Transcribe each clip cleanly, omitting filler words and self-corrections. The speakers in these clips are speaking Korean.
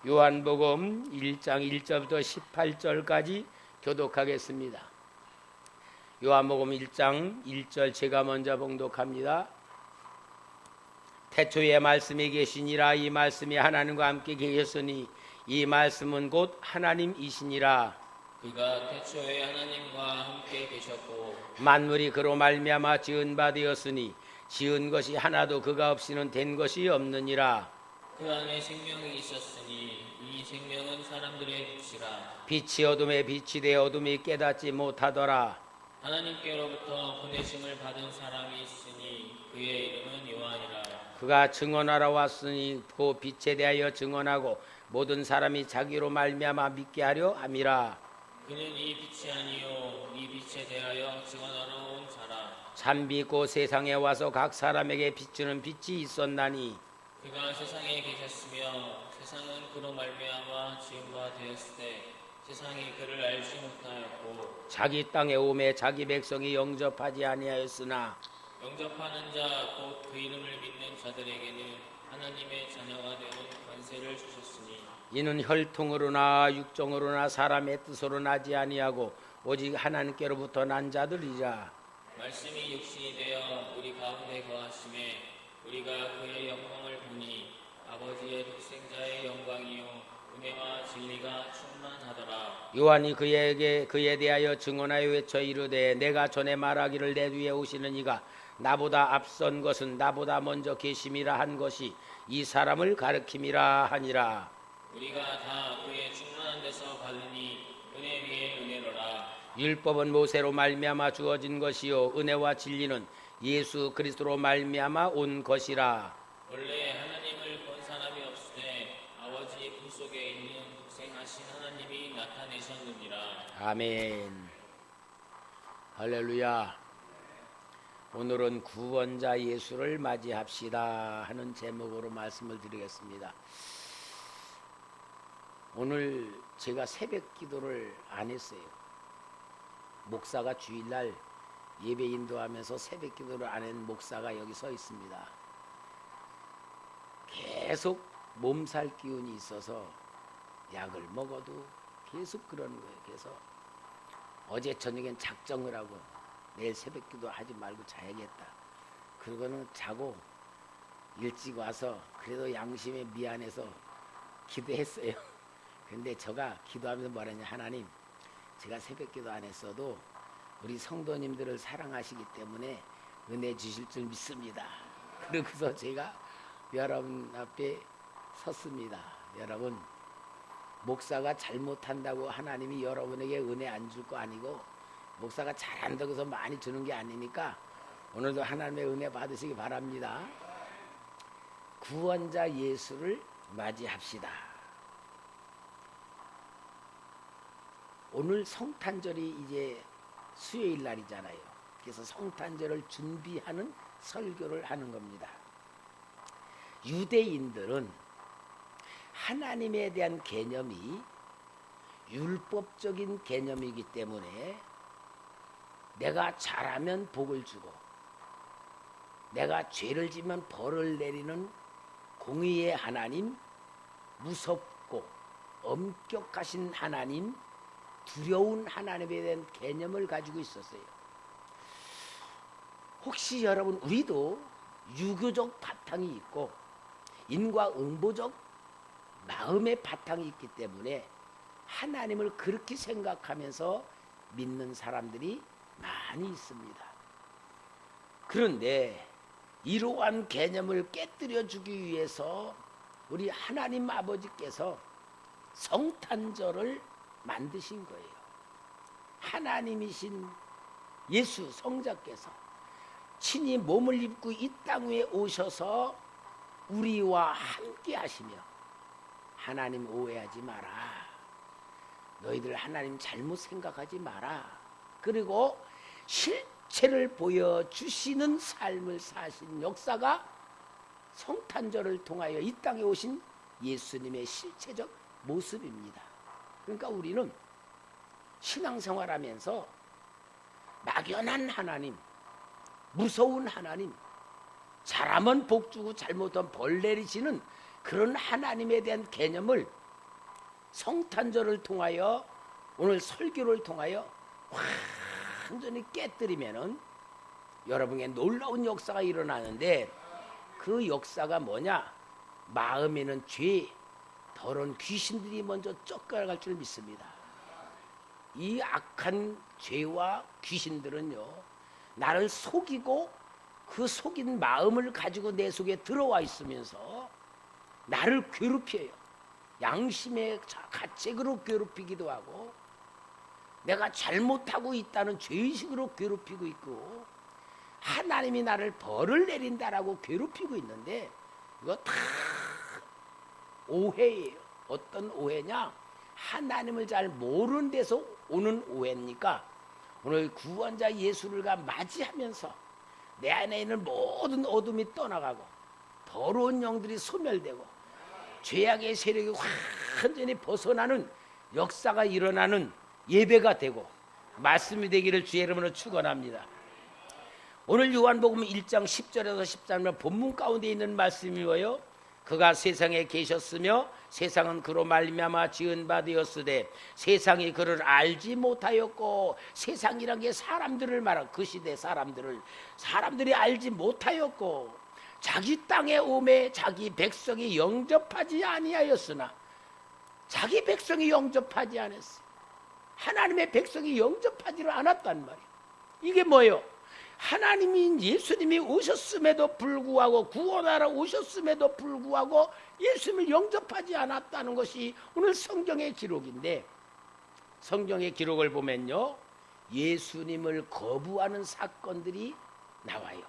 요한복음 1장 1절부터 18절까지 교독하겠습니다. 요한복음 1장 1절 제가 먼저 봉독합니다. 태초에 말씀이 계시니라. 이 말씀이 하나님과 함께 계셨으니 이 말씀은 곧 하나님이시니라. 그가 태초에 하나님과 함께 계셨고 만물이 그로 말미암아 지은 바 되었으니 지은 것이 하나도 그가 없이는 된 것이 없느니라. 그 안에 생명이 있었으니 이 생명은 사람들의 빛이라. 빛이 어둠에 빛이 되어 어둠이 깨닫지 못하더라. 하나님께로부터 보내심을 받은 사람이 있으니 그의 이름은 요한이라. 그가 증언하러 왔으니 그 빛에 대하여 증언하고 모든 사람이 자기로 말미암아 믿게 하려 함이라. 그는 이 빛이 아니요 이 빛에 대하여 증언하러 온 자라. 참 빛고 세상에 와서 각 사람에게 비추는 빛이 있었나니 그가 세상에 계셨으며 세상은 그로 말미암아 지은 바 되었을 때 세상이 그를 알지 못하였고 자기 땅에 오매 자기 백성이 영접하지 아니하였으나 영접하는 자 곧 그 이름을 믿는 자들에게는 하나님의 자녀가 되는 권세를 주셨으니 이는 혈통으로나 육정으로나 사람의 뜻으로 나지 아니하고 오직 하나님께로부터 난 자들이라. 말씀이 육신이 되어 우리 가운데 거하심에 우리가 그의 영광을 보니 아버지의 독생자의 영광이요 은혜와 진리가 충만하더라. 요한이 그에 대하여 증언하여 외쳐 이르되 내가 전에 말하기를 내 뒤에 오시는 이가 나보다 앞선 것은 나보다 먼저 계심이라 한 것이 이 사람을 가르킴이라 하니라. 우리가 다 그의 충만한 데서 받으니 은혜 위에 은혜로라. 율법은 모세로 말미암아 주어진 것이요 은혜와 진리는 예수 그리스도로 말미암아 온 것이라. 원래 하나님을 본 사람이 없으되 아버지 품속에 있는 독생하신 하나님이 나타내셨느니라. 아멘. 할렐루야. 오늘은 구원자 예수를 맞이합시다 하는 제목으로 말씀을 드리겠습니다. 오늘 제가 새벽 기도를 안 했어요. 목사가 주일날 예배 인도하면서 새벽 기도를 안 한 목사가 여기 서 있습니다. 계속 몸살 기운이 있어서 약을 먹어도 계속 그러는 거예요. 그래서 어제 저녁엔 작정을 하고 내일 새벽 기도 하지 말고 자야겠다. 그러고는 자고 일찍 와서 그래도 양심에 미안해서 기도했어요. 근데 제가 기도하면서 뭐라냐, 하나님 제가 새벽 기도 안 했어도 우리 성도님들을 사랑하시기 때문에 은혜 주실 줄 믿습니다. 그러고서 제가 여러분 앞에 섰습니다. 여러분, 목사가 잘못한다고 하나님이 여러분에게 은혜 안 줄 거 아니고 목사가 잘한다고 해서 많이 주는 게 아니니까 오늘도 하나님의 은혜 받으시기 바랍니다. 구원자 예수를 맞이합시다. 오늘 성탄절이 이제 수요일 날이잖아요. 그래서 성탄절을 준비하는 설교를 하는 겁니다. 유대인들은 하나님에 대한 개념이 율법적인 개념이기 때문에 내가 잘하면 복을 주고 내가 죄를 지면 벌을 내리는 공의의 하나님, 무섭고 엄격하신 하나님, 두려운 하나님에 대한 개념을 가지고 있었어요. 혹시 여러분, 우리도 유교적 바탕이 있고 인과응보적 마음의 바탕이 있기 때문에 하나님을 그렇게 생각하면서 믿는 사람들이 많이 있습니다. 그런데 이러한 개념을 깨뜨려 주기 위해서 우리 하나님 아버지께서 성탄절을 만드신 거예요. 하나님이신 예수 성자께서 친히 몸을 입고 이 땅 위에 오셔서 우리와 함께 하시며, 하나님 오해하지 마라, 너희들 하나님 잘못 생각하지 마라, 그리고 실체를 보여주시는 삶을 사신 역사가 성탄절을 통하여 이 땅에 오신 예수님의 실체적 모습입니다. 그러니까 우리는 신앙생활하면서 막연한 하나님, 무서운 하나님, 잘하면 복 주고 잘못하면 벌 내리시는 그런 하나님에 대한 개념을 성탄절을 통하여 오늘 설교를 통하여 완전히 깨뜨리면은 여러분의 놀라운 역사가 일어나는데, 그 역사가 뭐냐? 마음에는 죄, 더러운 귀신들이 먼저 쫓겨갈 줄 믿습니다. 이 악한 죄와 귀신들은요, 나를 속이고 그 속인 마음을 가지고 내 속에 들어와 있으면서 나를 괴롭혀요. 양심의 가책으로 괴롭히기도 하고, 내가 잘못하고 있다는 죄의식으로 괴롭히고 있고, 하나님이 나를 벌을 내린다라고 괴롭히고 있는데, 이거 다 오해예요. 어떤 오해냐? 하나님을 잘 모르는 데서 오는 오해니까, 오늘 구원자 예수를 맞이하면서 내 안에 있는 모든 어둠이 떠나가고 더러운 영들이 소멸되고 죄악의 세력이 완전히 벗어나는 역사가 일어나는 예배가 되고 말씀이 되기를 주의 이름으로 축원합니다. 오늘 요한복음 1장 10절에서 13절 본문 가운데 있는 말씀이 뭐예요? 그가 세상에 계셨으며 세상은 그로 말미암아 지은 바 되었으되 세상이 그를 알지 못하였고, 세상이란 게 사람들을 말하고 그 시대 사람들이 알지 못하였고, 자기 땅에 오매 자기 백성이 영접하지 아니하였으나, 자기 백성이 영접하지 않았어. 하나님의 백성이 영접하지를 않았단 말이에요. 이게 뭐예요? 하나님인 예수님이 오셨음에도 불구하고, 구원하러 오셨음에도 불구하고 예수님을 영접하지 않았다는 것이 오늘 성경의 기록인데, 성경의 기록을 보면요, 예수님을 거부하는 사건들이 나와요.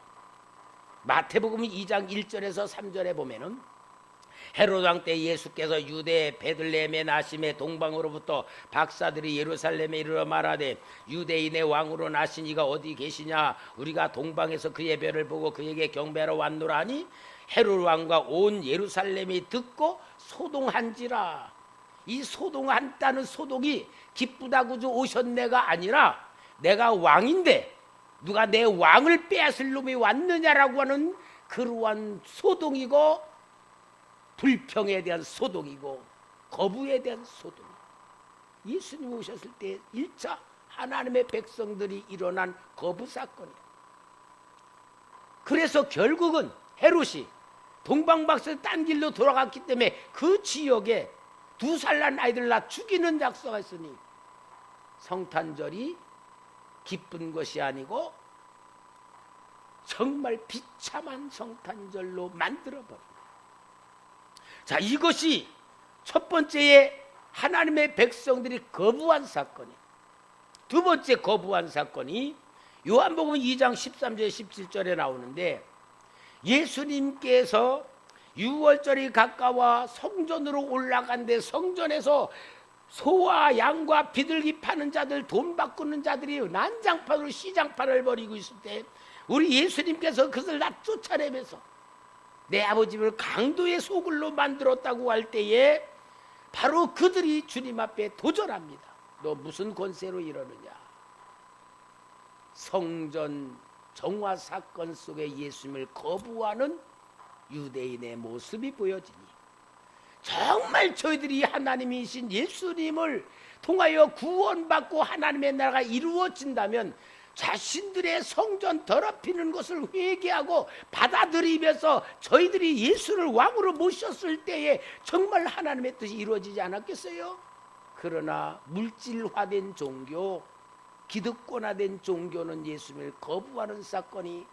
마태복음 2장 1절에서 3절에 보면은 헤롯 왕 때 예수께서 유대 베들레헴에 나심에 동방으로부터 박사들이 예루살렘에 이르러 말하되 유대인의 왕으로 나신 이가 어디 계시냐? 우리가 동방에서 그의 별을 보고 그에게 경배하러 왔노라 하니 헤롯 왕과 온 예루살렘이 듣고 소동한지라. 이 소동한다는 소동이 기쁘다고 오셨네가 아니라, 내가 왕인데 누가 내 왕을 빼앗을 놈이 왔느냐라고 하는 그러한 소동이고, 불평에 대한 소동이고 거부에 대한 소동. 예수님 오셨을 때 1차 하나님의 백성들이 일어난 거부 사건이에요. 그래서 결국은 헤롯이 동방박사 딴 길로 돌아갔기 때문에 그 지역에 2살 난 아이들 나 죽이는 작서가 있으니 성탄절이 기쁜 것이 아니고 정말 비참한 성탄절로 만들어버립니다. 자, 이것이 첫 번째의 하나님의 백성들이 거부한 사건이에요. 두 번째 거부한 사건이 요한복음 2장 13절 17절에 나오는데, 예수님께서 6월절이 가까워 성전으로 올라간데 성전에서 소와 양과 비둘기 파는 자들, 돈 바꾸는 자들이 난장판으로 시장판을 벌이고 있을 때 우리 예수님께서 그것을 다 쫓아내면서 내 아버지를 강도의 소굴로 만들었다고 할 때에 바로 그들이 주님 앞에 도전합니다. 너 무슨 권세로 이러느냐? 성전 정화 사건 속에 예수님을 거부하는 유대인의 모습이 보여지니, 정말 저희들이 하나님이신 예수님을 통하여 구원받고 하나님의 나라가 이루어진다면 자신들의 성전 더럽히는 것을 회개하고 받아들이면서 저희들이 예수를 왕으로 모셨을 때에 정말 하나님의 뜻이 이루어지지 않았겠어요? 그러나 물질화된 종교, 기득권화된 종교는 예수님을 거부하는 사건이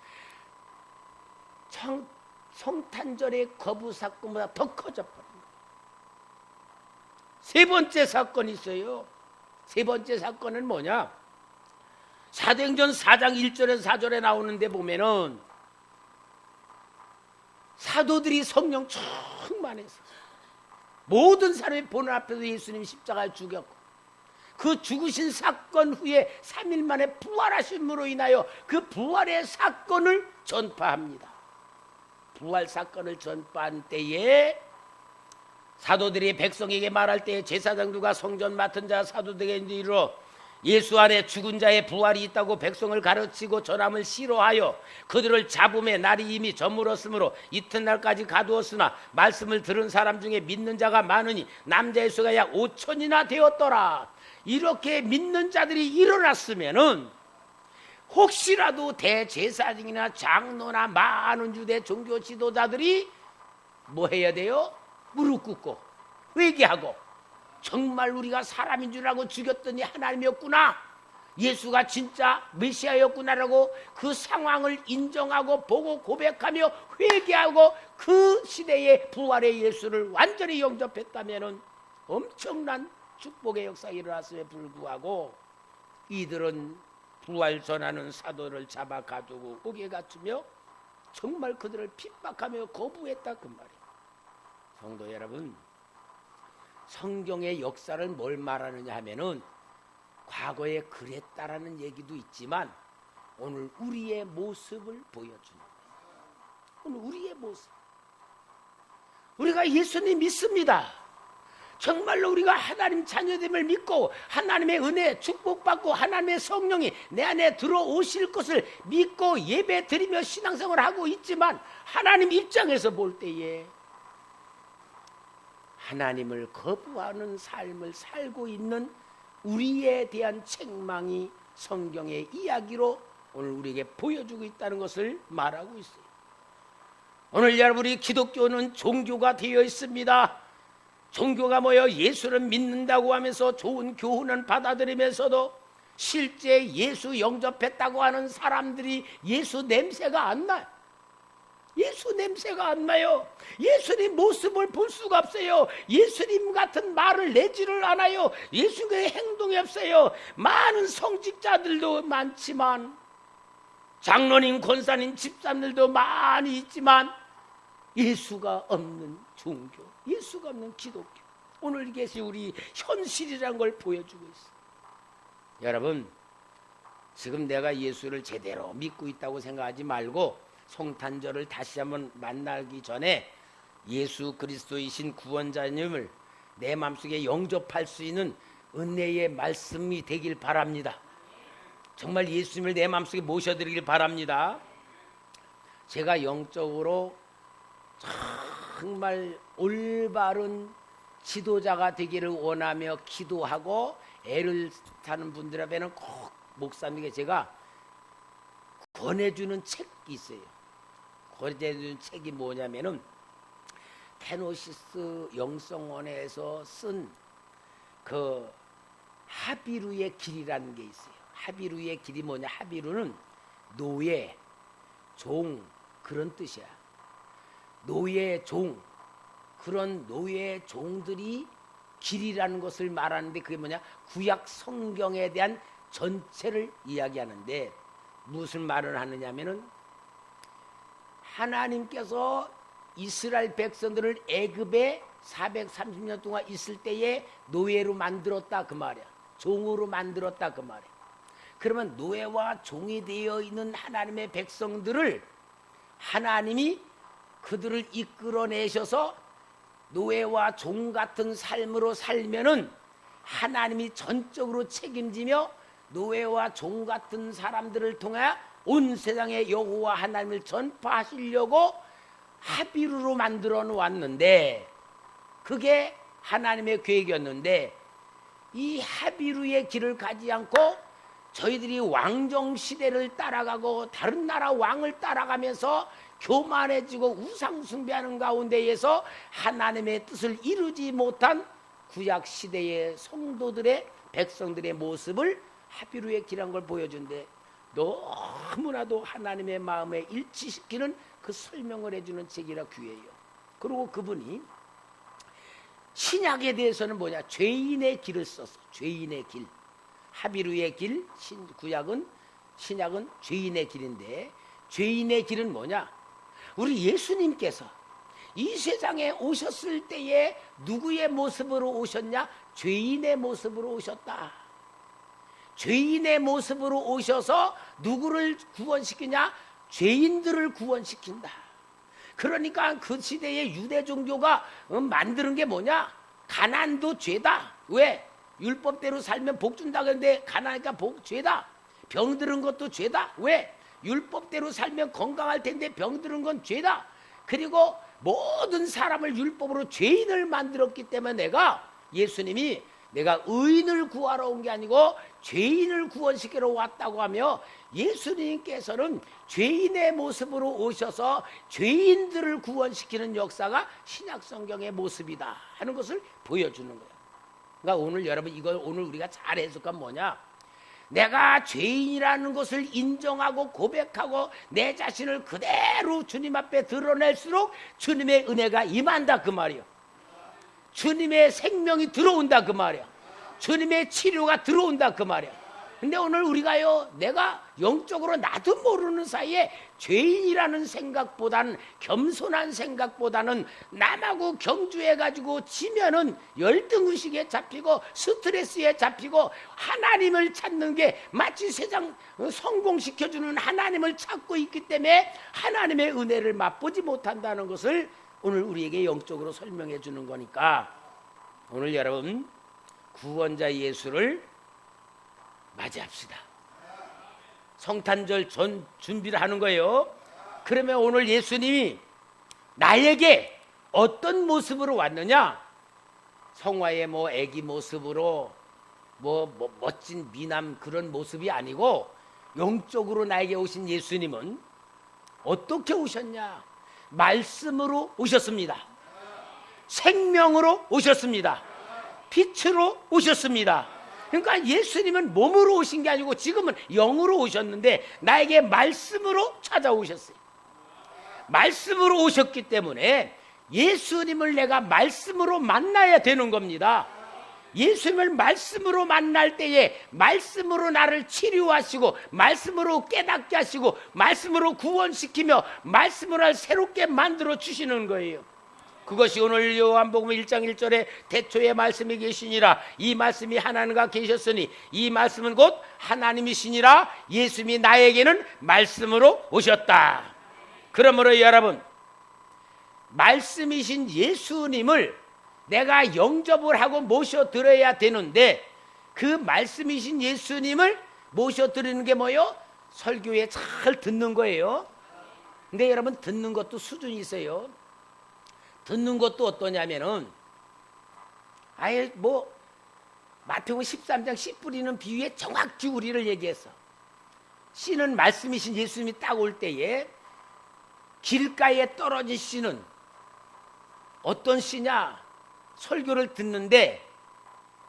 성탄절의 거부 사건보다 더 커져버린 거예요. 세 번째 사건이 있어요. 세 번째 사건은 뭐냐? 사도행전 4장 1절에서 4절에 나오는데 보면은 사도들이 성령 충만해서 모든 사람이 보는 앞에서 예수님 십자가에 죽였고, 그 죽으신 사건 후에 3일 만에 부활하심으로 인하여 그 부활의 사건을 전파합니다. 부활 사건을 전파한 때에 사도들이 백성에게 말할 때에 제사장들과 성전 맡은 자 사도들에게 이르러 예수 안에 죽은 자의 부활이 있다고 백성을 가르치고 전함을 싫어하여 그들을 잡음에 날이 이미 저물었으므로 이튿날까지 가두었으나 말씀을 들은 사람 중에 믿는 자가 많으니 남자의 수가 약 5천이나 되었더라. 이렇게 믿는 자들이 일어났으면은 혹시라도 대제사장이나 장로나 많은 유대 종교 지도자들이 뭐 해야 돼요? 무릎 꿇고 회개하고 정말 우리가 사람인 줄 알고 죽였더니 하나님이었구나, 예수가 진짜 메시아였구나라고 그 상황을 인정하고 보고 고백하며 회개하고 그 시대의 부활의 예수를 완전히 영접했다면 엄청난 축복의 역사가 일어났음에 불구하고 이들은 부활 전하는 사도를 잡아 가두고 옥에 갇히며 정말 그들을 핍박하며 거부했다 그 말이에요. 성도 여러분, 성경의 역사를 뭘 말하느냐 하면은 과거에 그랬다라는 얘기도 있지만 오늘 우리의 모습을 보여주는 거예요. 오늘 우리의 모습. 우리가 예수님 믿습니다. 정말로 우리가 하나님 자녀됨을 믿고 하나님의 은혜 축복받고 하나님의 성령이 내 안에 들어오실 것을 믿고 예배 드리며 신앙생활을 하고 있지만 하나님 입장에서 볼 때에 하나님을 거부하는 삶을 살고 있는 우리에 대한 책망이 성경의 이야기로 오늘 우리에게 보여주고 있다는 것을 말하고 있어요. 오늘 여러분이 기독교는 종교가 되어 있습니다. 종교가 뭐예요? 예수를 믿는다고 하면서 좋은 교훈은 받아들이면서도 실제 예수 영접했다고 하는 사람들이 예수 냄새가 안 나요. 예수 냄새가 안 나요. 예수님 모습을 볼 수가 없어요. 예수님 같은 말을 내지를 않아요. 예수님의 행동이 없어요. 많은 성직자들도 많지만 장로님, 권사님, 집사님들도 많이 있지만 예수가 없는 종교, 예수가 없는 기독교, 오늘 이것이 우리 현실이라는 걸 보여주고 있어요. 여러분, 지금 내가 예수를 제대로 믿고 있다고 생각하지 말고 성탄절을 다시 한번 만나기 전에 예수 그리스도이신 구원자님을 내 마음속에 영접할 수 있는 은혜의 말씀이 되길 바랍니다. 정말 예수님을 내 마음속에 모셔드리길 바랍니다. 제가 영적으로 정말 올바른 지도자가 되기를 원하며 기도하고 애를 타는 분들에게는 꼭 목사님에게 제가 권해주는 책이 있어요. 권해주는 책이 뭐냐면은 테노시스 영성원에서 쓴 그 하비루의 길이라는 게 있어요. 하비루의 길이 뭐냐? 하비루는 노예, 종 그런 뜻이야. 노예, 종, 그런 노예 종들이 길이라는 것을 말하는데 그게 뭐냐? 구약 성경에 대한 전체를 이야기하는데 무슨 말을 하느냐면은 하나님께서 이스라엘 백성들을 애굽에 430년 동안 있을 때에 노예로 만들었다 그 말이야. 종으로 만들었다 그 말이야. 그러면 노예와 종이 되어 있는 하나님의 백성들을 하나님이 그들을 이끌어내셔서 노예와 종 같은 삶으로 살면은 하나님이 전적으로 책임지며 노예와 종 같은 사람들을 통해 온 세상에 여호와 하나님을 전파하시려고 하비루로 만들어 놓았는데 그게 하나님의 계획이었는데 이 하비루의 길을 가지 않고 저희들이 왕정 시대를 따라가고 다른 나라 왕을 따라가면서 교만해지고 우상 숭배하는 가운데에서 하나님의 뜻을 이루지 못한 구약 시대의 성도들의 백성들의 모습을 하비루의 길한 걸 보여준대. 너무나도 하나님의 마음에 일치시키는 그 설명을 해주는 책이라 귀해요. 그리고 그분이 신약에 대해서는 뭐냐? 죄인의 길을 썼어. 죄인의 길. 하비루의 길, 구약은 신약은 죄인의 길인데 죄인의 길은 뭐냐? 우리 예수님께서 이 세상에 오셨을 때에 누구의 모습으로 오셨냐? 죄인의 모습으로 오셨다. 죄인의 모습으로 오셔서 누구를 구원시키냐? 죄인들을 구원시킨다. 그러니까 그 시대의 유대 종교가 만드는 게 뭐냐? 가난도 죄다. 왜? 율법대로 살면 복 준다 그러는데 가난하니까 복 죄다. 병들은 것도 죄다. 왜? 율법대로 살면 건강할 텐데 병들은 건 죄다. 그리고 모든 사람을 율법으로 죄인을 만들었기 때문에 예수님이 내가 의인을 구하러 온 게 아니고 죄인을 구원시키러 왔다고 하며, 예수님께서는 죄인의 모습으로 오셔서 죄인들을 구원시키는 역사가 신약성경의 모습이다 하는 것을 보여주는 거예요. 그러니까 오늘 여러분 이걸 오늘 우리가 잘 해석하면 뭐냐, 내가 죄인이라는 것을 인정하고 고백하고 내 자신을 그대로 주님 앞에 드러낼수록 주님의 은혜가 임한다 그 말이에요. 주님의 생명이 들어온다 그 말이야. 주님의 치료가 들어온다 그 말이야. 근데 오늘 우리가요, 내가 영적으로 나도 모르는 사이에 죄인이라는 생각보다는, 겸손한 생각보다는 남하고 경주해가지고 지면은 열등의식에 잡히고 스트레스에 잡히고 하나님을 찾는 게 마치 세상 성공시켜주는 하나님을 찾고 있기 때문에 하나님의 은혜를 맛보지 못한다는 것을 오늘 우리에게 영적으로 설명해 주는 거니까, 오늘 여러분 구원자 예수를 맞이합시다. 성탄절 전 준비를 하는 거예요. 그러면 오늘 예수님이 나에게 어떤 모습으로 왔느냐, 성화의 애기 모습으로 멋진 미남 그런 모습이 아니고, 영적으로 나에게 오신 예수님은 어떻게 오셨냐, 말씀으로 오셨습니다. 생명으로 오셨습니다. 빛으로 오셨습니다. 그러니까 예수님은 몸으로 오신 게 아니고 지금은 영으로 오셨는데 나에게 말씀으로 찾아오셨어요. 말씀으로 오셨기 때문에 예수님을 내가 말씀으로 만나야 되는 겁니다. 예수님을 말씀으로 만날 때에 말씀으로 나를 치료하시고 말씀으로 깨닫게 하시고 말씀으로 구원시키며 말씀으로 날 새롭게 만들어 주시는 거예요. 그것이 오늘 요한복음 1장 1절에 태초에 말씀이 계시니라, 이 말씀이 하나님과 계셨으니 이 말씀은 곧 하나님이시니라, 예수님이 나에게는 말씀으로 오셨다. 그러므로 여러분, 말씀이신 예수님을 내가 영접을 하고 모셔드려야 되는데, 그 말씀이신 예수님을 모셔드리는 게 뭐예요? 설교에 잘 듣는 거예요. 근데 여러분, 듣는 것도 수준이 있어요. 듣는 것도 어떠냐면은, 아예 마태복음 13장 씨 뿌리는 비유에 정확히 우리를 얘기했어. 씨는 말씀이신 예수님이 딱 올 때에 길가에 떨어진 씨는 어떤 씨냐, 설교를 듣는데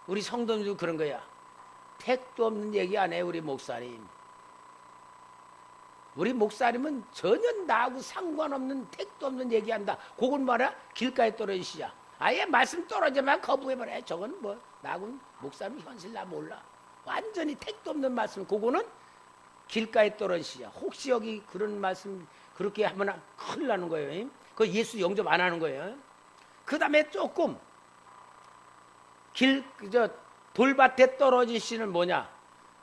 우리 성도님도 그런 거야. 택도 없는 얘기 안 해. 우리 목사님은 전혀 나하고 상관없는 택도 없는 얘기한다. 그건 뭐라? 길가에 떨어진 씨야. 아예 말씀 떨어지면 거부해버려. 저건 나하고는 목사님 현실 나 몰라. 완전히 택도 없는 말씀. 그거는 길가에 떨어진 씨야. 혹시 여기 그런 말씀 그렇게 하면 큰일 나는 거예요. 그 예수 영접 안 하는 거예요. 그 다음에 조금 돌밭에 떨어진 씨는 뭐냐?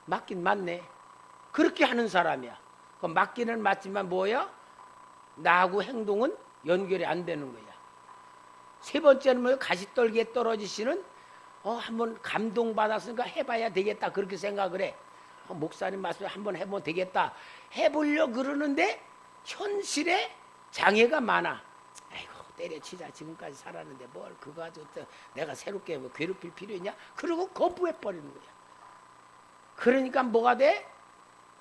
맞긴 맞네. 그렇게 하는 사람이야. 맞기는 맞지만 나하고 행동은 연결이 안 되는 거야. 세 번째는 가시떨기에 떨어진 씨는 한번 감동받았으니까 해봐야 되겠다 그렇게 생각을 해. 목사님 말씀 한번 해보면 되겠다 해보려고 그러는데 현실에 장애가 많아. 아이고 때려치자, 지금까지 살았는데 뭘 그거 가지고 내가 새롭게 괴롭힐 필요 있냐? 그러고 거부해버리는 거야. 그러니까 뭐가 돼?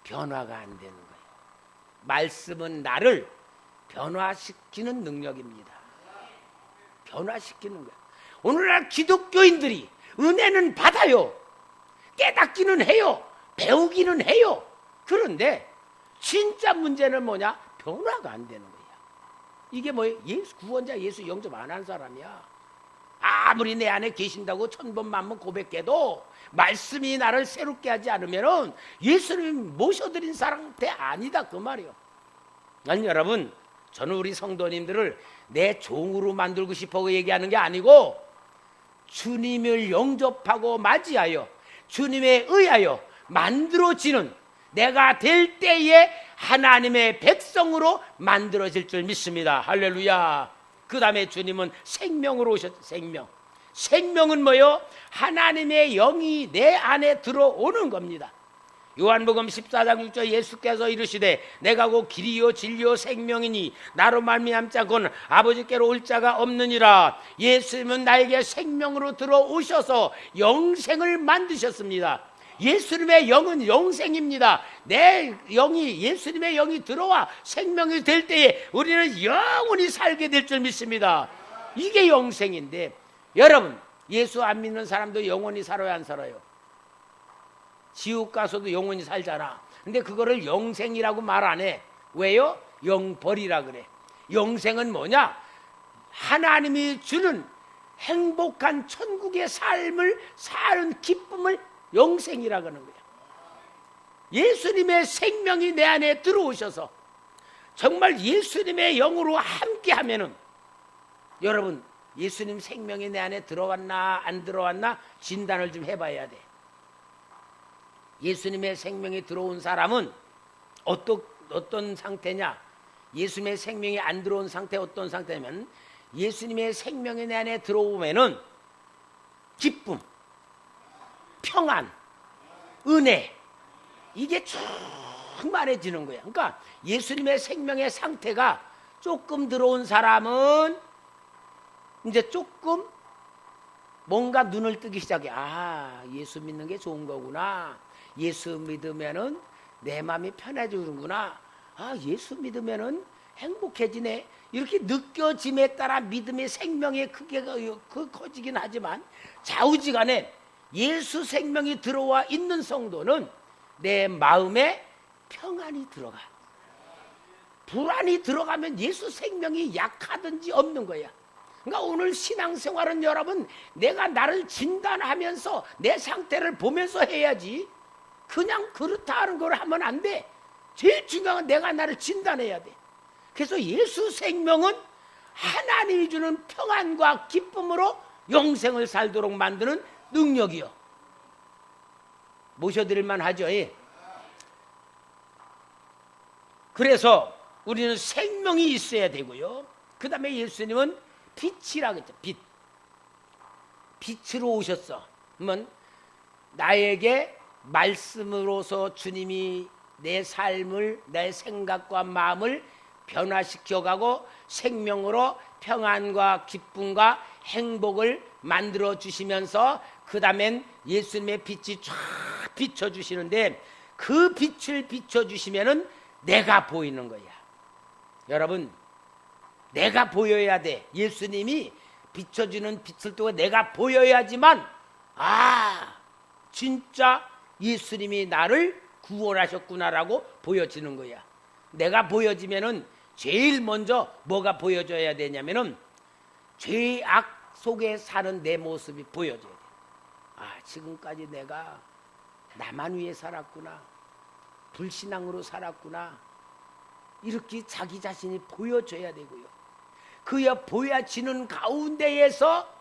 변화가 안 되는 거야. 말씀은 나를 변화시키는 능력입니다. 변화시키는 거야. 오늘날 기독교인들이 은혜는 받아요. 깨닫기는 해요. 배우기는 해요. 그런데 진짜 문제는 뭐냐? 변화가 안 되는 거야. 이게 뭐예요? 구원자 예수 영접 안 한 사람이야. 아무리 내 안에 계신다고 천번 만번 고백해도 말씀이 나를 새롭게 하지 않으면 예수님 모셔드린 사람한테 아니다 그 말이요. 아니 여러분, 저는 우리 성도님들을 내 종으로 만들고 싶어 얘기하는 게 아니고, 주님을 영접하고 맞이하여 주님에 의하여 만들어지는 내가 될 때에 하나님의 백성으로 만들어질 줄 믿습니다. 할렐루야. 그 다음에 주님은 생명으로 오셨죠. 생명은 뭐요? 하나님의 영이 내 안에 들어오는 겁니다. 요한복음 14장 6절 예수께서 이르시되 내가 곧 길이요 진리요 생명이니 나로 말미암지 않고는 아버지께로 올 자가 없느니라. 예수님은 나에게 생명으로 들어오셔서 영생을 만드셨습니다. 예수님의 영은 영생입니다. 내 영이, 예수님의 영이 들어와 생명이 될 때에 우리는 영원히 살게 될 줄 믿습니다. 이게 영생인데, 여러분 예수 안 믿는 사람도 영원히 살아요, 안 살아요? 지옥 가서도 영원히 살잖아. 근데 그거를 영생이라고 말 안 해. 왜요? 영벌이라 그래. 영생은 뭐냐? 하나님이 주는 행복한 천국의 삶을 사는 기쁨을 영생이라 그러는 거야. 예수님의 생명이 내 안에 들어오셔서 정말 예수님의 영으로 함께 하면은, 여러분 예수님 생명이 내 안에 들어왔나 안 들어왔나 진단을 좀 해봐야 돼. 예수님의 생명이 들어온 사람은 어떤 상태냐? 예수님의 생명이 안 들어온 상태 어떤 상태냐면, 예수님의 생명이 내 안에 들어오면은 기쁨, 평안, 은혜, 이게 충만해지는 거야. 그러니까 예수님의 생명의 상태가 조금 들어온 사람은 이제 조금 뭔가 눈을 뜨기 시작해. 아, 예수 믿는 게 좋은 거구나. 예수 믿으면은 내 마음이 편해지는구나. 아, 예수 믿으면은 행복해지네. 이렇게 느껴짐에 따라 믿음의 생명의 크기가 커지긴 하지만, 좌우지간에 예수 생명이 들어와 있는 성도는 내 마음에 평안이 들어가. 불안이 들어가면 예수 생명이 약하든지 없는 거야. 그러니까 오늘 신앙생활은 여러분, 내가 나를 진단하면서 내 상태를 보면서 해야지, 그냥 그렇다 하는 걸 하면 안 돼. 제일 중요한 건 내가 나를 진단해야 돼. 그래서 예수 생명은 하나님이 주는 평안과 기쁨으로 영생을 살도록 만드는 능력이요. 모셔드릴만 하죠. 예. 그래서 우리는 생명이 있어야 되고요. 그 다음에 예수님은 빛이라 그랬죠. 빛으로 오셨어. 그러면 나에게 말씀으로서 주님이 내 삶을, 내 생각과 마음을 변화시켜가고 생명으로 평안과 기쁨과 행복을 만들어 주시면서, 그 다음엔 예수님의 빛이 쫙 비춰주시는데, 그 빛을 비춰주시면은 내가 보이는 거야. 여러분, 내가 보여야 돼. 예수님이 비춰주는 빛을 통해 내가 보여야지만, 아, 진짜 예수님이 나를 구원하셨구나라고 보여지는 거야. 내가 보여지면은 제일 먼저 뭐가 보여줘야 되냐면은, 죄악 속에 사는 내 모습이 보여져야 돼. 아, 지금까지 내가 나만 위해 살았구나, 불신앙으로 살았구나, 이렇게 자기 자신이 보여줘야 되고요. 그야 보여지는 가운데에서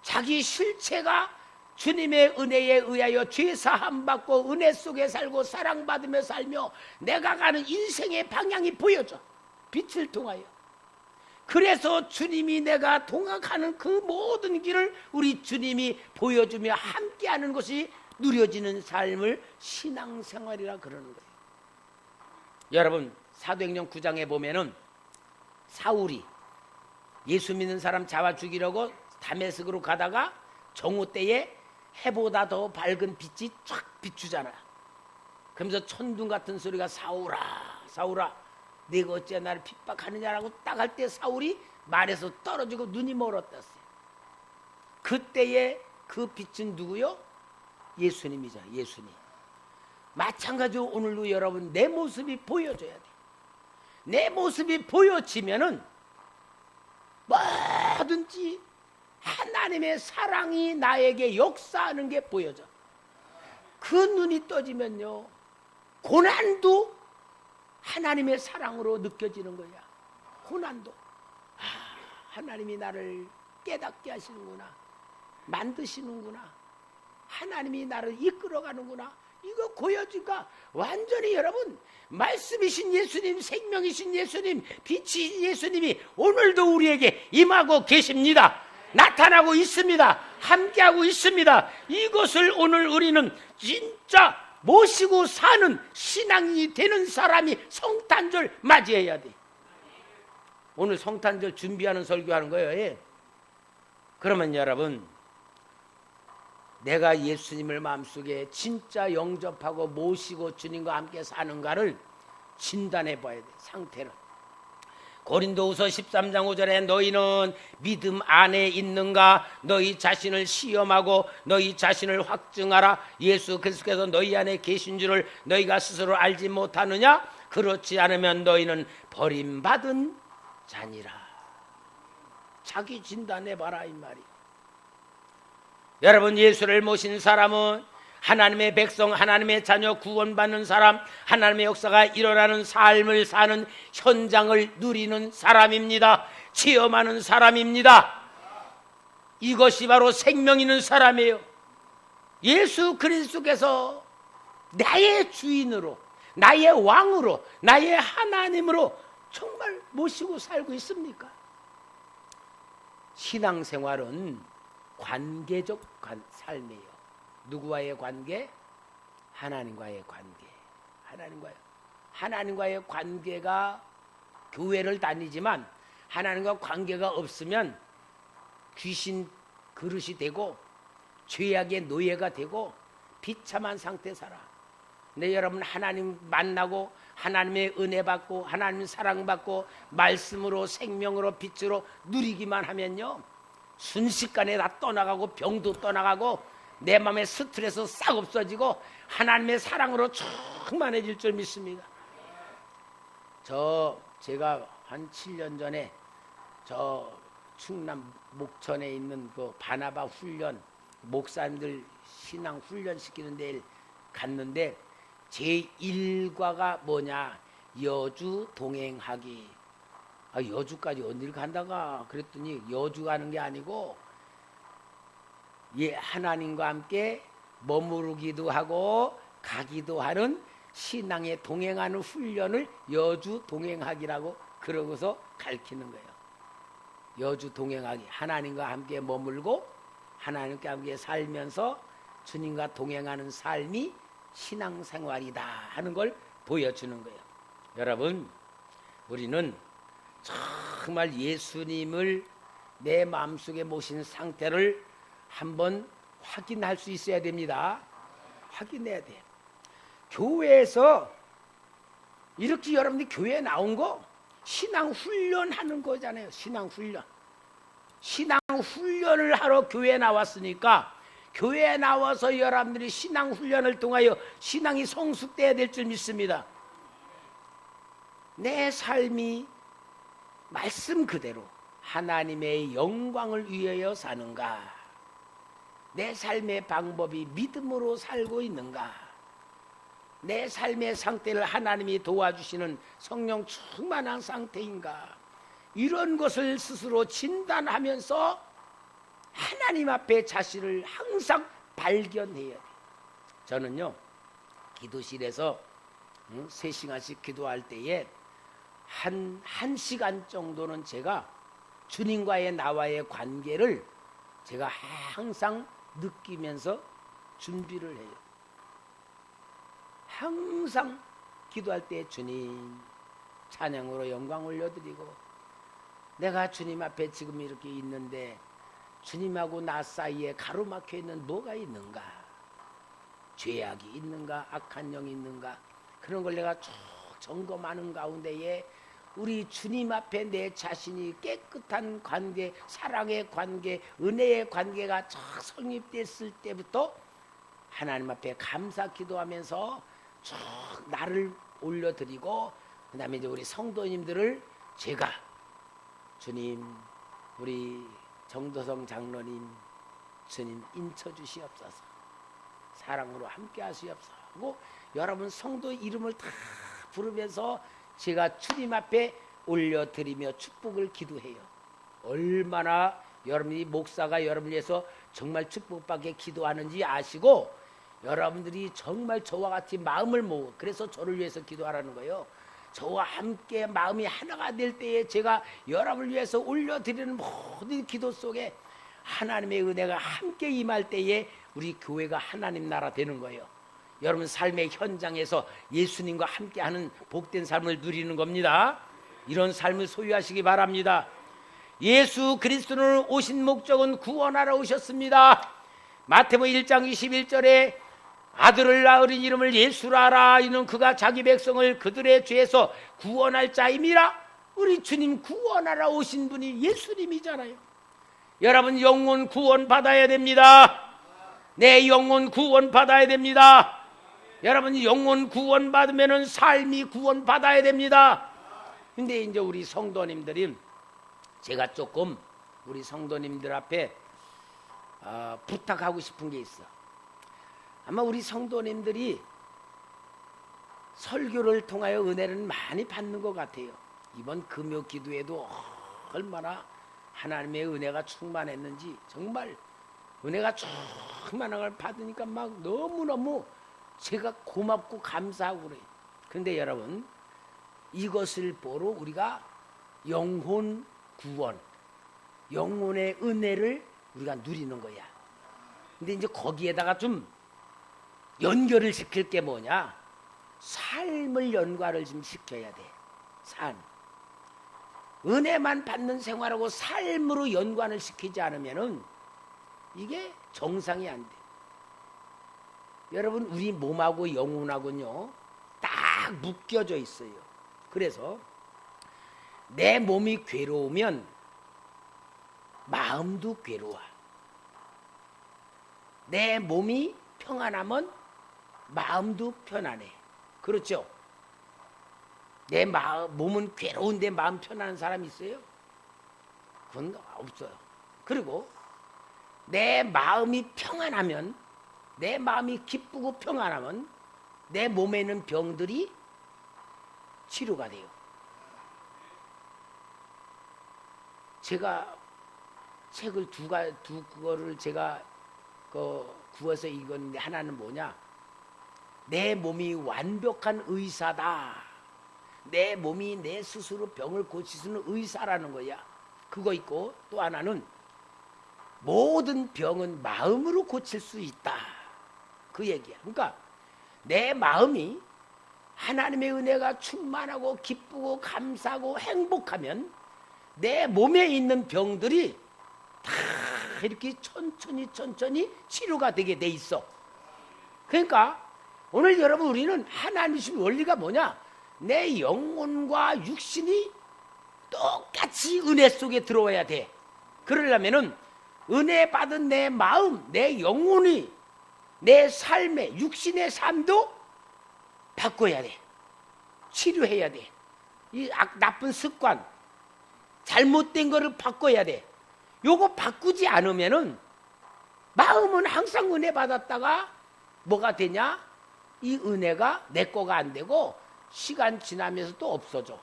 자기 실체가 주님의 은혜에 의하여 죄사함 받고 은혜 속에 살고 사랑받으며 살며 내가 가는 인생의 방향이 보여져, 빛을 통하여. 그래서 주님이 내가 동행하는 그 모든 길을 우리 주님이 보여주며 함께하는 것이 누려지는 삶을 신앙생활이라 그러는 거예요. 여러분, 사도행전 9장에 보면은 사울이 예수 믿는 사람 잡아 죽이려고 다메섹으로 가다가 정오 때에 해보다 더 밝은 빛이 쫙 비추잖아. 그러면서 천둥 같은 소리가, 사울아 사울아 네가 어째 나를 핍박하느냐라고 딱 할 때 사울이 말에서 떨어지고 눈이 멀었댔어요. 그때의 그 빛은 누구요? 예수님이잖아. 예수님. 마찬가지로 오늘도 여러분, 내 모습이 보여줘야 돼. 내 모습이 보여지면은 뭐든지 하나님의 사랑이 나에게 역사하는 게 보여져. 그 눈이 떠지면요, 고난도 하나님의 사랑으로 느껴지는 거야. 고난도, 아, 하나님이 나를 깨닫게 하시는구나, 만드시는구나, 하나님이 나를 이끌어가는구나, 이거 보여주니까 완전히 여러분, 말씀이신 예수님, 생명이신 예수님, 빛이 예수님이 오늘도 우리에게 임하고 계십니다. 나타나고 있습니다. 함께하고 있습니다. 이것을 오늘 우리는 진짜 모시고 사는 신앙이 되는 사람이 성탄절 맞이해야 돼. 오늘 성탄절 준비하는 설교하는 거예요. 예. 그러면 여러분, 내가 예수님을 마음속에 진짜 영접하고 모시고 주님과 함께 사는가를 진단해 봐야 돼. 상태를. 고린도후서 13장 5절에 너희는 믿음 안에 있는가? 너희 자신을 시험하고 너희 자신을 확증하라. 예수 그리스도께서 너희 안에 계신 줄을 너희가 스스로 알지 못하느냐? 그렇지 않으면 너희는 버림받은 자니라. 자기 진단해 봐라 이 말이. 여러분, 예수를 모신 사람은 하나님의 백성, 하나님의 자녀, 구원받는 사람, 하나님의 역사가 일어나는 삶을 사는 현장을 누리는 사람입니다. 체험하는 사람입니다. 이것이 바로 생명 있는 사람이에요. 예수 그리스도께서 나의 주인으로, 나의 왕으로, 나의 하나님으로 정말 모시고 살고 있습니까? 신앙생활은 관계적 삶이에요. 누구와의 관계? 하나님과의 관계. 하나님과의 관계가, 교회를 다니지만 하나님과 관계가 없으면 귀신 그릇이 되고 죄악의 노예가 되고 비참한 상태 살아. 근데 여러분, 하나님 만나고 하나님의 은혜 받고 하나님 사랑받고 말씀으로 생명으로 빛으로 누리기만 하면요, 순식간에 다 떠나가고 병도 떠나가고 내 마음의 스트레스 싹 없어지고 하나님의 사랑으로 충만해질 줄 믿습니다. 제가 한 7년 전에 저 충남 목천에 있는 그 바나바 훈련, 목사님들 신앙 훈련 시키는 데를 갔는데 제 일과가 뭐냐? 여주 동행하기. 여주까지 어딜 간다가 그랬더니 여주 가는 게 아니고 하나님과 함께 머무르기도 하고 가기도 하는 신앙에 동행하는 훈련을 여주 동행하기라고 그러고서 가르치는 거예요. 여주 동행하기, 하나님과 함께 머물고 하나님과 함께 살면서 주님과 동행하는 삶이 신앙생활이다 하는 걸 보여주는 거예요. 여러분, 우리는 정말 예수님을 내 마음속에 모신 상태를 한번 확인할 수 있어야 됩니다. 확인해야 돼. 교회에서 이렇게 여러분들이 교회에 나온 거 신앙 훈련하는 거잖아요. 신앙 훈련을 하러 교회에 나왔으니까 교회에 나와서 여러분들이 신앙 훈련을 통하여 신앙이 성숙돼야 될 줄 믿습니다. 내 삶이 말씀 그대로 하나님의 영광을 위하여 사는가? 내 삶의 방법이 믿음으로 살고 있는가? 내 삶의 상태를 하나님이 도와주시는 성령 충만한 상태인가? 이런 것을 스스로 진단하면서 하나님 앞에 자신을 항상 발견해야 돼요. 저는요, 기도실에서 3시간씩 기도할 때에 한 시간 정도는 제가 주님과의 나와의 관계를 제가 항상 느끼면서 준비를 해요. 항상 기도할 때 주님 찬양으로 영광 올려드리고, 내가 주님 앞에 지금 이렇게 있는데 주님하고 나 사이에 가로막혀 있는 뭐가 있는가? 죄악이 있는가? 악한 영이 있는가? 그런 걸 내가 쭉 점검하는 가운데에 우리 주님 앞에 내 자신이 깨끗한 관계, 사랑의 관계, 은혜의 관계가 쫙 성립됐을 때부터 하나님 앞에 감사 기도하면서 쭉 나를 올려드리고, 그 다음에 이제 우리 성도님들을 제가 주님, 우리 정도성 장로님, 주님 인쳐 주시옵소서, 사랑으로 함께 하시옵소서 하고 여러분 성도 이름을 다 부르면서 제가 주님 앞에 올려드리며 축복을 기도해요. 얼마나 여러분이 목사가 여러분을 위해서 정말 축복받게 기도하는지 아시고, 여러분들이 정말 저와 같이 마음을 모으고, 그래서 저를 위해서 기도하라는 거예요. 저와 함께 마음이 하나가 될 때에 제가 여러분을 위해서 올려드리는 모든 기도 속에 하나님의 은혜가 함께 임할 때에 우리 교회가 하나님 나라 되는 거예요. 여러분 삶의 현장에서 예수님과 함께하는 복된 삶을 누리는 겁니다. 이런 삶을 소유하시기 바랍니다. 예수 그리스도는 오신 목적은 구원하러 오셨습니다. 마태복음 1장 21절에 아들을 낳으린 이름을 예수라 하라. 이는 그가 자기 백성을 그들의 죄에서 구원할 자임이라. 우리 주님 구원하러 오신 분이 예수님이잖아요. 여러분 영혼 구원 받아야 됩니다. 내 영혼 구원 받아야 됩니다. 여러분 영혼 구원 받으면 삶이 구원 받아야 됩니다. 근데 이제 우리 성도님들이 제가 조금 우리 성도님들 앞에 부탁하고 싶은 게 있어. 아마 우리 성도님들이 설교를 통하여 은혜를 많이 받는 것 같아요. 이번 금요 기도에도 얼마나 하나님의 은혜가 충만했는지 정말 은혜가 충만한 걸 받으니까 막 너무너무 제가 고맙고 감사하고 그래요. 그런데 여러분 이것을 보러 우리가 영혼 구원, 영혼의 은혜를 우리가 누리는 거야. 근데 이제 거기에다가 좀 연결을 시킬 게 뭐냐? 삶을 연관을 좀 시켜야 돼. 삶. 은혜만 받는 생활하고 삶으로 연관을 시키지 않으면은 이게 정상이 안 돼. 여러분 우리 몸하고 영혼하고는요 딱 묶여져 있어요. 그래서 내 몸이 괴로우면 마음도 괴로워. 내 몸이 평안하면 마음도 편안해. 그렇죠? 내 몸은 괴로운데 마음 편안한 사람 있어요? 그건 없어요. 그리고 내 마음이 평안하면, 내 마음이 기쁘고 평안하면 내 몸에 있는 병들이 치료가 돼요. 제가 책을 두 거를 제가 구워서 읽었는데 하나는 뭐냐? 내 몸이 완벽한 의사다. 내 몸이 내 스스로 병을 고칠 수 있는 의사라는 거야. 그거 있고 또 하나는 모든 병은 마음으로 고칠 수 있다. 그 얘기야. 그러니까 내 마음이 하나님의 은혜가 충만하고 기쁘고 감사하고 행복하면 내 몸에 있는 병들이 다 이렇게 천천히 치료가 되게 돼 있어. 그러니까 오늘 여러분 우리는 하나님 주신 원리가 뭐냐? 내 영혼과 육신이 똑같이 은혜 속에 들어와야 돼. 그러려면은 은혜 받은 내 마음, 내 영혼이 내 삶의 육신의 삶도 바꿔야 돼. 치료해야 돼. 이 나쁜 습관, 잘못된 거를 바꿔야 돼. 요거 바꾸지 않으면은 마음은 항상 은혜 받았다가 뭐가 되냐? 이 은혜가 내 거가 안 되고 시간 지나면서 또 없어져.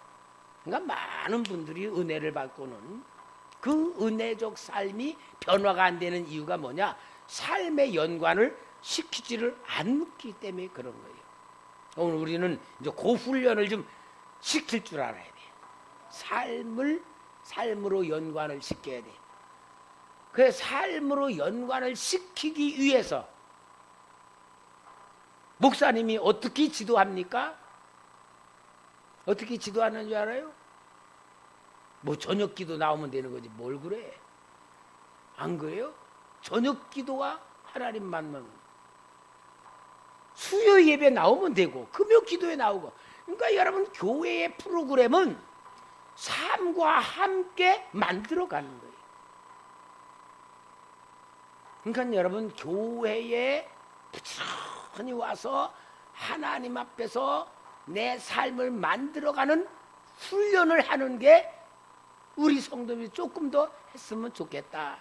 그러니까 많은 분들이 은혜를 받고는 그 은혜적 삶이 변화가 안 되는 이유가 뭐냐? 삶의 연관을 시키지를 않기 때문에 그런 거예요. 오늘 우리는 이제 그 훈련을 좀 시킬 줄 알아야 돼. 삶으로 연관을 시켜야 돼. 그 삶으로 연관을 시키기 위해서 목사님이 어떻게 지도합니까? 어떻게 지도하는 줄 알아요? 뭐 저녁 기도 나오면 되는 거지 뭘 그래? 안 그래요? 저녁 기도와 하나님 만나면 수요 예배 나오면 되고 금요 기도에 나오고. 그러니까 여러분 교회의 프로그램은 삶과 함께 만들어가는 거예요. 그러니까 여러분 교회에 부지런히 와서 하나님 앞에서 내 삶을 만들어가는 훈련을 하는 게 우리 성도들이 조금 더 했으면 좋겠다.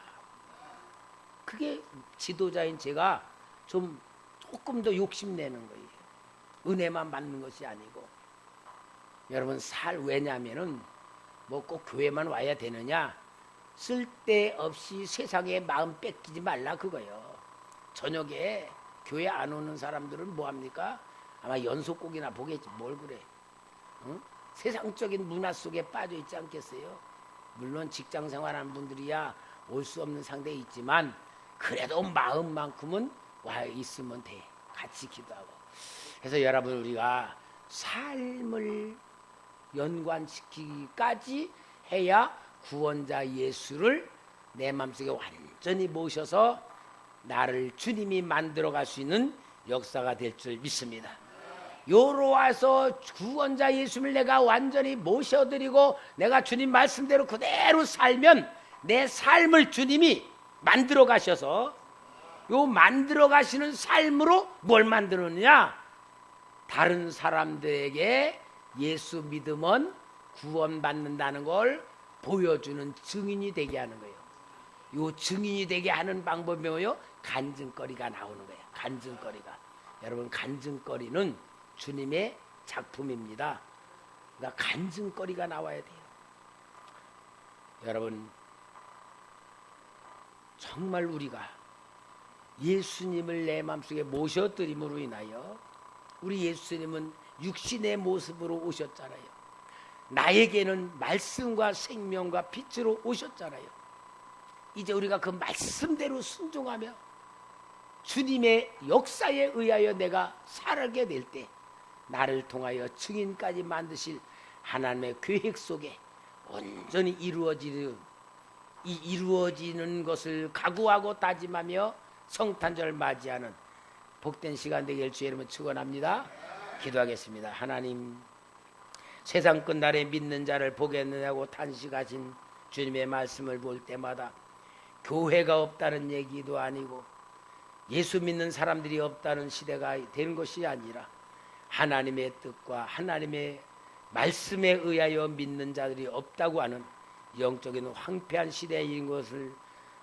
그게 지도자인 제가 조금 더 욕심내는 거예요. 은혜만 받는 것이 아니고. 여러분 왜냐하면은 뭐 꼭 교회만 와야 되느냐? 쓸데없이 세상에 마음 뺏기지 말라 그거요. 저녁에 교회 안 오는 사람들은 뭐합니까? 아마 연속곡이나 보겠지 뭘 그래. 응? 세상적인 문화 속에 빠져 있지 않겠어요? 물론 직장 생활하는 분들이야 올 수 없는 상대에 있지만 그래도 마음만큼은 와 있으면 돼. 같이 기도하고. 그래서 여러분 우리가 삶을 연관시키기까지 해야 구원자 예수를 내 마음속에 완전히 모셔서 나를 주님이 만들어 갈 수 있는 역사가 될 줄 믿습니다. 요로 와서 구원자 예수를 내가 완전히 모셔드리고 내가 주님 말씀대로 그대로 살면 내 삶을 주님이 만들어 가셔서 요 만들어 가시는 삶으로 뭘 만들었느냐? 다른 사람들에게 예수 믿으면 구원받는다는 걸 보여주는 증인이 되게 하는 거예요. 요 증인이 되게 하는 방법이 뭐예요? 간증거리가 나오는 거예요. 간증거리가. 여러분 간증거리는 주님의 작품입니다. 그러니까 간증거리가 나와야 돼요. 여러분 정말 우리가 예수님을 내 마음속에 모셔드림으로 인하여 우리 예수님은 육신의 모습으로 오셨잖아요. 나에게는 말씀과 생명과 빛으로 오셨잖아요. 이제 우리가 그 말씀대로 순종하며 주님의 역사에 의하여 내가 살게 될 때 나를 통하여 증인까지 만드실 하나님의 계획 속에 온전히 이루어지는 것을 각오하고 다짐하며 성탄절을 맞이하는 복된 시간 되길 주의 이름으로 축원합니다. 기도하겠습니다. 하나님, 세상 끝날에 믿는 자를 보겠느냐고 탄식하신 주님의 말씀을 볼 때마다 교회가 없다는 얘기도 아니고 예수 믿는 사람들이 없다는 시대가 되는 것이 아니라 하나님의 뜻과 하나님의 말씀에 의하여 믿는 자들이 없다고 하는 영적인 황폐한 시대인 것을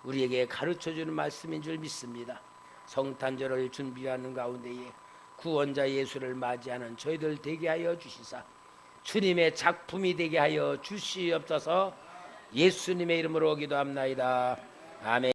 우리에게 가르쳐주는 말씀인 줄 믿습니다. 성탄절을 준비하는 가운데에 구원자 예수를 맞이하는 저희들 되게 하여 주시사 주님의 작품이 되게 하여 주시옵소서. 예수님의 이름으로 기도합나이다. 아멘.